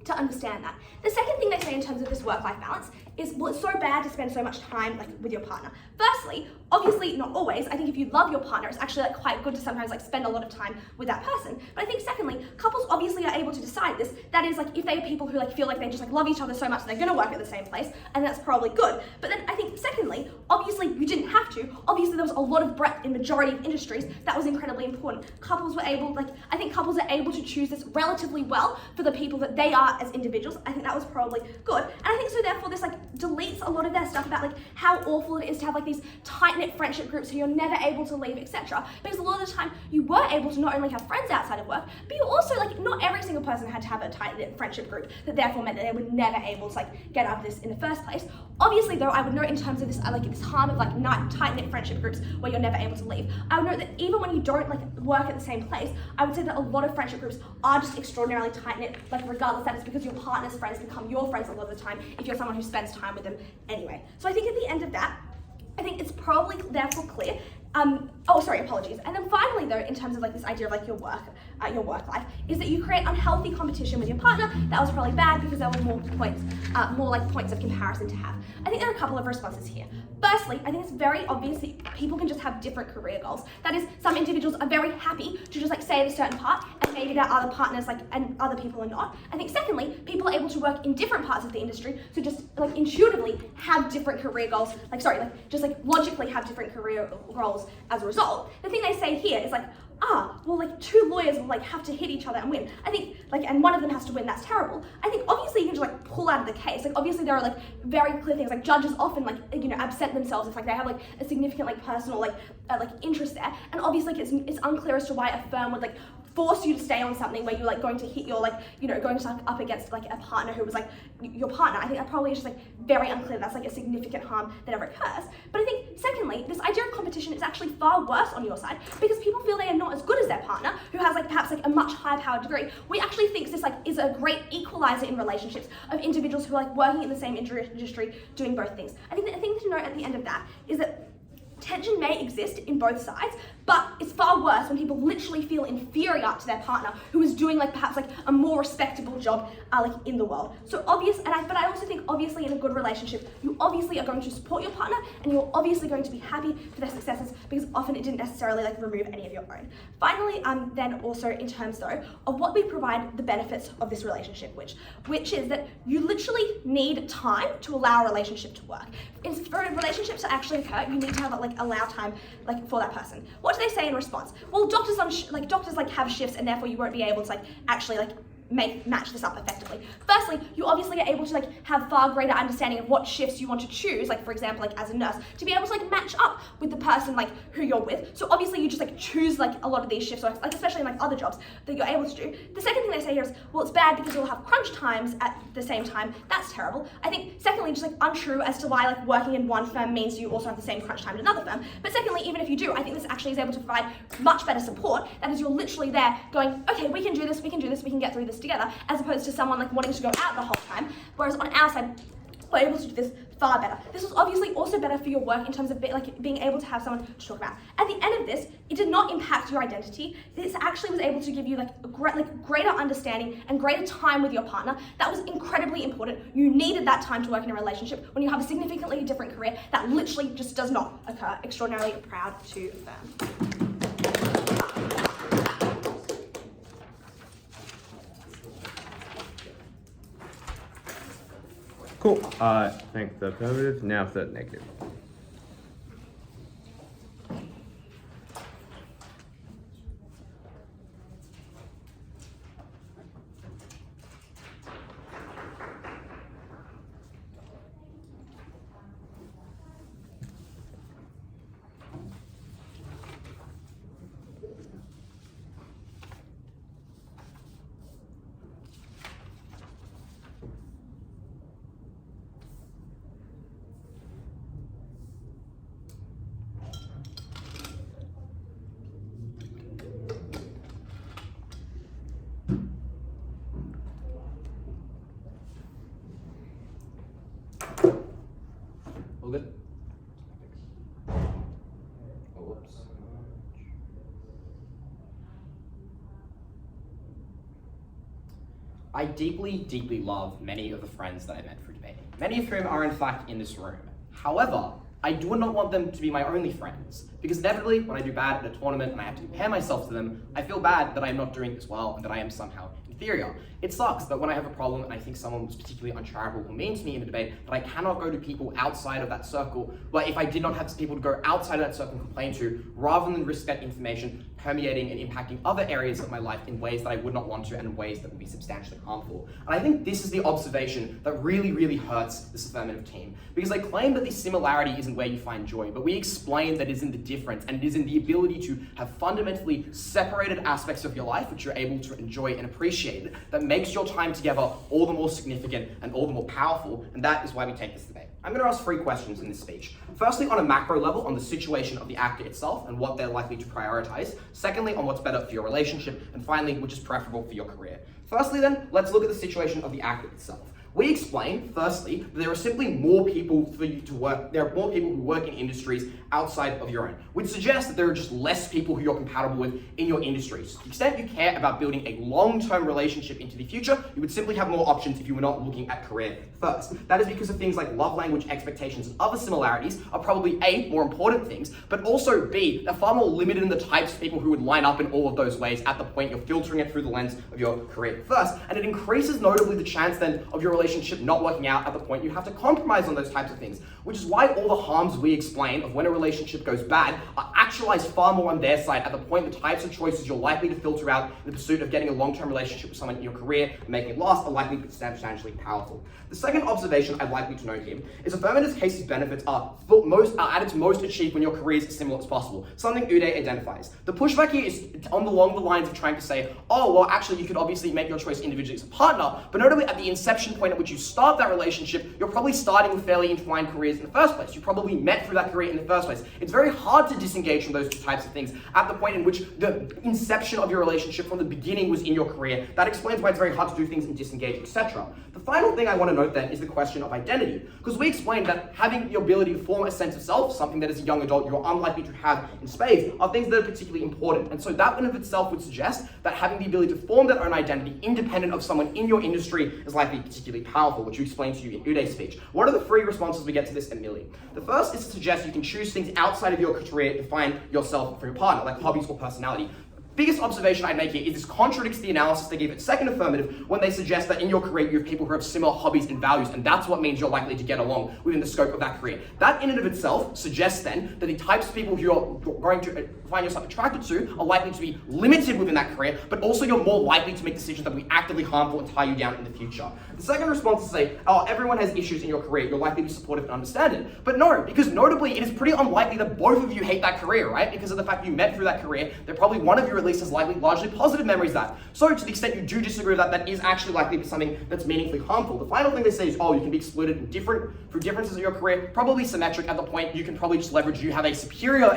G: to understand that. The second thing they say in terms of this work-life balance is, well, it's so bad to spend so much time like with your partner. Firstly, obviously not always. I think if you love your partner, it's actually like quite good to sometimes like spend a lot of time with that person. But I think secondly, couples obviously are able to decide this. That is like if they are people who like feel like they just like love each other so much that they're gonna work at the same place, and that's probably good. But then I think secondly, obviously you didn't have to. Obviously there was a lot of breadth in majority of industries that was incredibly important. Couples were able, like I think couples are able to choose this relatively well for the people that they are as individuals. I think that was probably good. And I think so therefore this like deletes a lot of their stuff about like how awful it is to have like these tight-knit friendship groups who you're never able to leave, etc. Because a lot of the time you were able to not only have friends outside of work, but you also like not every single person had to have a tight-knit friendship group that therefore meant that they were never able to like get out of this in the first place. Obviously though, I would note in terms of this like this harm of like tight-knit friendship groups where you're never able to leave, I would note that even when you don't like work at the same place, I would say that a lot of friendship groups are just extraordinarily tight-knit, like regardless, that is because your partner's friends become your friends a lot of the time if you're someone who spends time with them anyway. So I think at the end of that, I think it's probably therefore clear. Apologies. And then finally though, in terms of like this idea of like your work life, is that you create unhealthy competition with your partner. That was probably bad because there were more points of comparison to have. I think there are a couple of responses here. Firstly, I think it's very obvious that people can just have different career goals. That is, some individuals are very happy to just like stay at a certain part, and maybe their other partners like and other people are not. I think secondly, people are able to work in different parts of the industry, so just like intuitively have different career goals. Just logically have different career goals as a result. The thing they say here is like, well, like two lawyers will like have to hit each other and win. I think like, and one of them has to win, that's terrible. I think obviously you can just like pull out of the case. Like obviously there are like very clear things, like judges often like, absent themselves if like they have like a significant like personal like interest there. And obviously it's unclear as to why a firm would like force you to stay on something where you're like going to hit your like, going to like up against like a partner who was like your partner. I think that probably is just like very unclear. That's like a significant harm that ever occurs. But I think secondly, this idea of competition is actually far worse on your side because people feel they are not as good as their partner who has like perhaps like a much higher powered degree. We actually think this like is a great equalizer in relationships of individuals who are like working in the same industry doing both things. I think the thing to note at the end of that is that tension may exist in both sides, but it's far worse when people literally feel inferior to their partner who is doing like perhaps like a more respectable job like in the world. So but I also think obviously in a good relationship, you obviously are going to support your partner and you're obviously going to be happy for their successes because often it didn't necessarily like remove any of your own. Finally, then also in terms though of what we provide the benefits of this relationship, which is that you literally need time to allow a relationship to work. For relationships to actually occur, you need to have like allow time like for that person. What do they say in response? Well, doctors have shifts and therefore you won't be able to like actually like match this up effectively. Firstly, you obviously are able to like have far greater understanding of what shifts you want to choose, like for example, like as a nurse, to be able to like match up with the person like who you're with. So obviously you just like choose like a lot of these shifts, or like especially in like other jobs that you're able to do. The second thing they say here is, well, it's bad because you'll have crunch times at the same time. That's terrible. I think secondly, just like untrue as to why like working in one firm means you also have the same crunch time in another firm. But secondly, even if you do, I think this actually is able to provide much better support. That is, you're literally there going, okay, we can do this, we can get through this together, as opposed to someone like wanting to go out the whole time. Whereas on our side, we're able to do this far better. This was obviously also better for your work in terms of being able to have someone to talk about. At the end of this, it did not impact your identity. This actually was able to give you greater understanding and greater time with your partner. That was incredibly important. You needed that time to work in a relationship when you have a significantly different career that literally just does not occur. Extraordinarily proud to affirm.
C: Cool. Thank the affirmative. Now for the negative.
B: All good? Oh, whoops.
H: I deeply, deeply love many of the friends that I met through debating, many of whom are in fact in this room. However, I do not want them to be my only friends, because inevitably, when I do bad at a tournament and I have to compare myself to them, I feel bad that I am not doing as well and that I am somehow inferior. It sucks that when I have a problem and I think someone was particularly uncharitable or mean to me in a debate, that I cannot go to people outside of that circle, but if I did not have people to go outside of that circle and complain to, rather than risk that information permeating and impacting other areas of my life in ways that I would not want to and in ways that would be substantially harmful. And I think this is the observation that really, really hurts this affirmative team, because they claim that the similarity isn't where you find joy, but we explain that it is in the difference, and it is in the ability to have fundamentally separated aspects of your life which you're able to enjoy and appreciate that makes your time together all the more significant and all the more powerful, and that is why we take this debate. I'm going to ask 3 questions in this speech. Firstly, on a macro level, on the situation of the actor itself and what they're likely to prioritize. Secondly, on what's better for your relationship. And finally, which is preferable for your career. Firstly then, let's look at the situation of the actor itself. We explain, firstly, that there are simply more people for you to work. There are more people who work in industries outside of your own, which suggests that there are just less people who you're compatible with in your industry. So to the extent you care about building a long-term relationship into the future, you would simply have more options if you were not looking at career first. That is because of things like love language expectations and other similarities are probably A, more important things, but also B, they're far more limited in the types of people who would line up in all of those ways at the point you're filtering it through the lens of your career first. And it increases notably the chance then of your relationship not working out at the point you have to compromise on those types of things, which is why all the harms we explain of when a relationship goes bad are actualized far more on their side at the point the types of choices you're likely to filter out in the pursuit of getting a long-term relationship with someone in your career and making it last are likely to be substantially powerful. The second observation I'd like you to note here is affirmative cases benefits are at its most achieved when your career is as similar as possible, something Udai identifies. The pushback here is along the lines of trying to say, oh, well, actually, you could obviously make your choice individually as a partner, but notably at the inception point at which you start that relationship, you're probably starting with fairly entwined careers in the first place. You probably met through that career in the first place. It's very hard to disengage from those two types of things at the point in which the inception of your relationship from the beginning was in your career. That explains why it's very hard to do things and disengage, etc. The final thing I want to note then is the question of identity, because we explained that having the ability to form a sense of self, something that as a young adult you're unlikely to have in spades, are things that are particularly important. And so that in of itself would suggest that having the ability to form that own identity independent of someone in your industry is likely particularly powerful, which we explained to you in Udai's speech. What are the 3 responses we get to this in Millie? The first is to suggest you can choose things outside of your career to find yourself for your partner, like hobbies or personality. Biggest observation I make here is this contradicts the analysis they give at second affirmative when they suggest that in your career you have people who have similar hobbies and values, and that's what means you're likely to get along within the scope of that career. That in and of itself suggests then that the types of people who you're going to find yourself attracted to are likely to be limited within that career, but also you're more likely to make decisions that will be actively harmful and tie you down in the future. The second response is to say, oh, everyone has issues in your career, you're likely to be supportive and understand it. But no, because notably it is pretty unlikely that both of you hate that career, right? Because of the fact you met through that career, that probably one of you at least has largely positive memories of that. So to the extent you do disagree with that, that is actually likely to be something that's meaningfully harmful. The final thing they say is, oh, you can be excluded through differences in your career, probably symmetric at the point you can probably just leverage you have a superior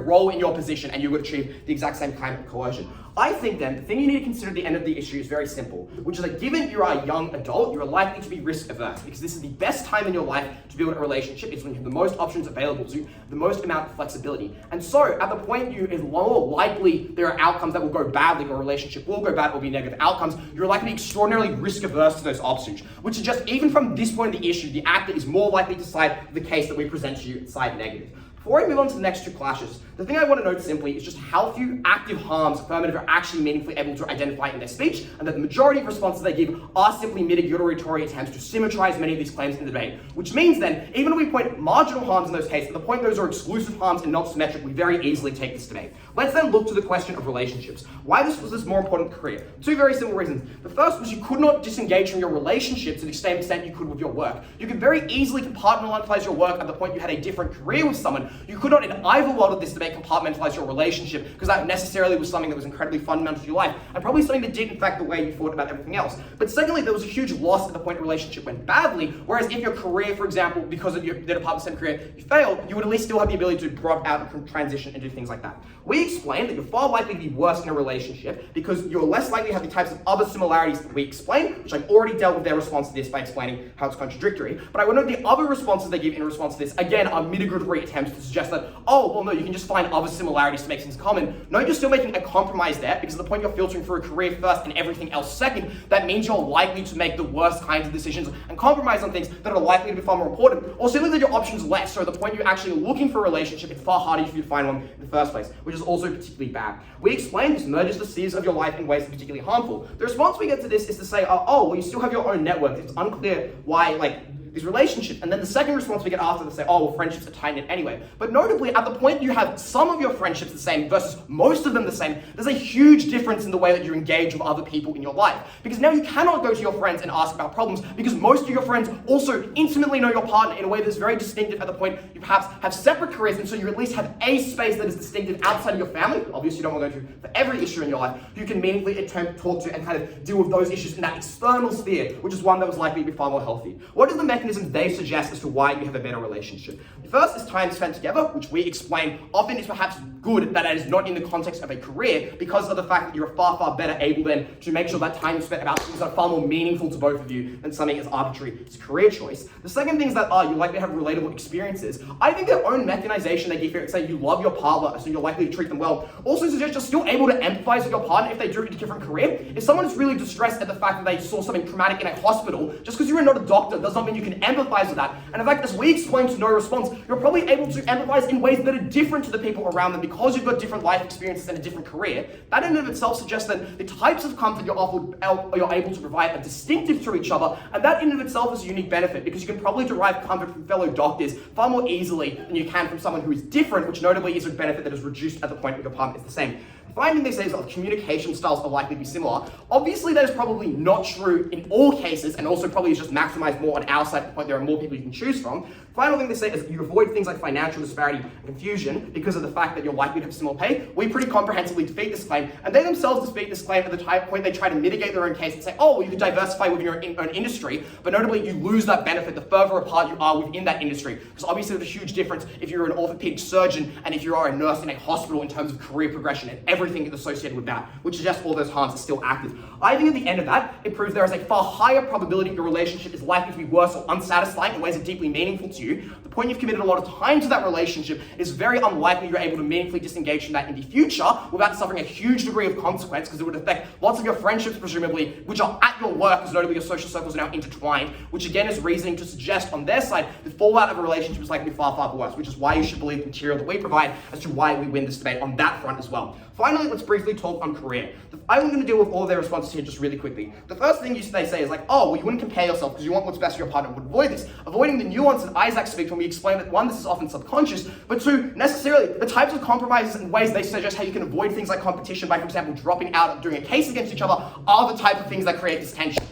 H: role in your position and you would achieve the exact same kind of coercion. I think then the thing you need to consider at the end of the issue is very simple, which is that given you're a young adult, you're likely to be risk averse because this is the best time in your life to build a relationship. It's when you have the most options available to you, the most amount of flexibility. And so at the point you is more likely there are outcomes that will go badly, or a relationship will go bad or be negative outcomes, you're likely to be extraordinarily risk averse to those options, which suggests even from this point of the issue, the actor is more likely to side the case that we present to you side negative. Before I move on to the next 2 clashes, the thing I want to note simply is just how few active harms affirmative are actually meaningfully able to identify in their speech, and that the majority of responses they give are simply mitigatory attempts to symmetrize many of these claims in the debate. Which means then, even if we point marginal harms in those cases, at the point those are exclusive harms and not symmetric, we very easily take this debate. Let's then look to the question of relationships. Why was this more important career? 2 very simple reasons. The first was you could not disengage from your relationship to the same extent you could with your work. You could very easily compartmentalize your work at the point you had a different career with someone. You could not in either world of this debate compartmentalize your relationship, because that necessarily was something that was incredibly fundamental to your life, and probably something that did affect the way you thought about everything else. But secondly, there was a huge loss at the point the relationship went badly, whereas if your career, for example, because of your department of the same career, you failed, you would at least still have the ability to drop out and transition and do things like that. We explained that you're far likely to be worse in a relationship because you're less likely to have the types of other similarities that we explained, which I've already dealt with their response to this by explaining how it's contradictory. But I would note the other responses they give in response to this, again, are mitigatory attempts to suggest that, oh, well, no, you can just find other similarities to make things common. No, you're still making a compromise there, because at the point you're filtering for a career first and everything else second, that means you're likely to make the worst kinds of decisions and compromise on things that are likely to be far more important, or simply that your options less. So at the point you're actually looking for a relationship, it's far harder for you to find one in the first place, which is also particularly bad. We explained this merges the spheres of your life in ways that are particularly harmful. The response we get to this is to say, oh, well, you still have your own network. It's unclear why, these relationships. And then the second response we get after, they say, oh, well, friendships are tight-knit anyway. But notably, at the point you have some of your friendships the same versus most of them the same, there's a huge difference in the way that you engage with other people in your life. Because now you cannot go to your friends and ask about problems, because most of your friends also intimately know your partner in a way that's very distinctive at the point you perhaps have separate careers, and so you at least have a space that is distinctive outside of your family. Obviously, you don't want to go to for every issue in your life. You can meaningfully attempt to talk to and kind of deal with those issues in that external sphere, which is one that was likely to be far more healthy. What is the mechanism they suggest as to why you have a better relationship? The first is time spent together, which we explain often is perhaps good that it is not in the context of a career, because of the fact that you're far, far better able then to make sure that time spent about things that are far more meaningful to both of you than something as arbitrary as a career choice. The second thing is that you likely have relatable experiences. I think their own mechanization they give here, say you love your partner, so you're likely to treat them well, also suggests you're still able to empathize with your partner if they do a different career. If someone is really distressed at the fact that they saw something traumatic in a hospital, just because you're not a doctor does not mean you can empathize with that. And in fact, as we explained to No Response, you're probably able to empathize in ways that are different to the people around them because you've got different life experiences and a different career. That in and of itself suggests that the types of comfort you're able to provide are distinctive to each other, and that in and of itself is a unique benefit, because you can probably derive comfort from fellow doctors far more easily than you can from someone who is different, which notably is a benefit that is reduced at the point where your partner is the same. Finding they say is that communication styles are likely to be similar. Obviously, that is probably not true in all cases, and also probably is just maximized more on our side at the point there are more people you can choose from. Final thing they say is you avoid things like financial disparity and confusion because of the fact that you're likely to have similar pay. We pretty comprehensively defeat this claim, and they themselves defeat this claim at the point they try to mitigate their own case and say, oh, well, you can diversify within your own industry, but notably you lose that benefit the further apart you are within that industry, because obviously there's a huge difference if you're an orthopedic surgeon and if you are a nurse in a hospital in terms of career progression and everything associated with that, which suggests all those harms are still active. I think at the end of that, it proves there is a far higher probability your relationship is likely to be worse or unsatisfying in ways that are deeply meaningful to you. The point you've committed a lot of time to that relationship, is very unlikely you're able to meaningfully disengage from that in the future without suffering a huge degree of consequence, because it would affect lots of your friendships, presumably, which are at your work, because notably your social circles are now intertwined, which again is reasoning to suggest on their side the fallout of a relationship is likely to be far, far worse, which is why you should believe the material that we provide as to why we win this debate on that front as well. Finally, let's briefly talk on career. I'm going to deal with all of their responses here just really quickly. The first thing they say is like, oh, well, you wouldn't compare yourself because you want what's best for your partner. Would avoid this. Avoiding the nuance that Isaac speaks when we explain that, one, this is often subconscious, but two, necessarily, the types of compromises and ways they suggest how you can avoid things like competition by, for example, dropping out of doing a case against each other are the type of things that create this tension.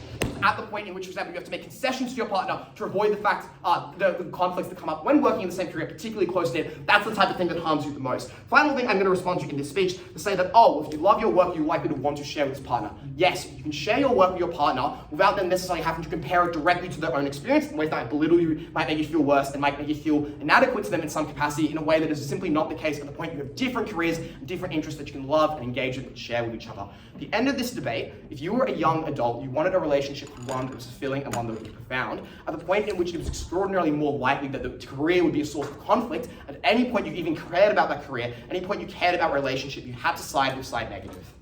H: At the point in which, for example, you have to make concessions to your partner to avoid the fact, the conflicts that come up when working in the same career, particularly close knit, that's the type of thing that harms you the most. Final thing I'm going to respond to in this speech to say that, oh, well, if you love your work, you're likely to want to share with this partner. Yes, you can share your work with your partner without them necessarily having to compare it directly to their own experience in ways that might belittle you, might make you feel worse, and might make you feel inadequate to them in some capacity in a way that is simply not the case at the point you have different careers and different interests that you can love and engage with and share with each other. At the end of this debate, if you were a young adult, you wanted a relationship with one that was fulfilling and one that would be profound, at the point in which it was extraordinarily more likely that the career would be a source of conflict, at any point you even cared about that career, any point you cared about relationship, you had to side with side negative.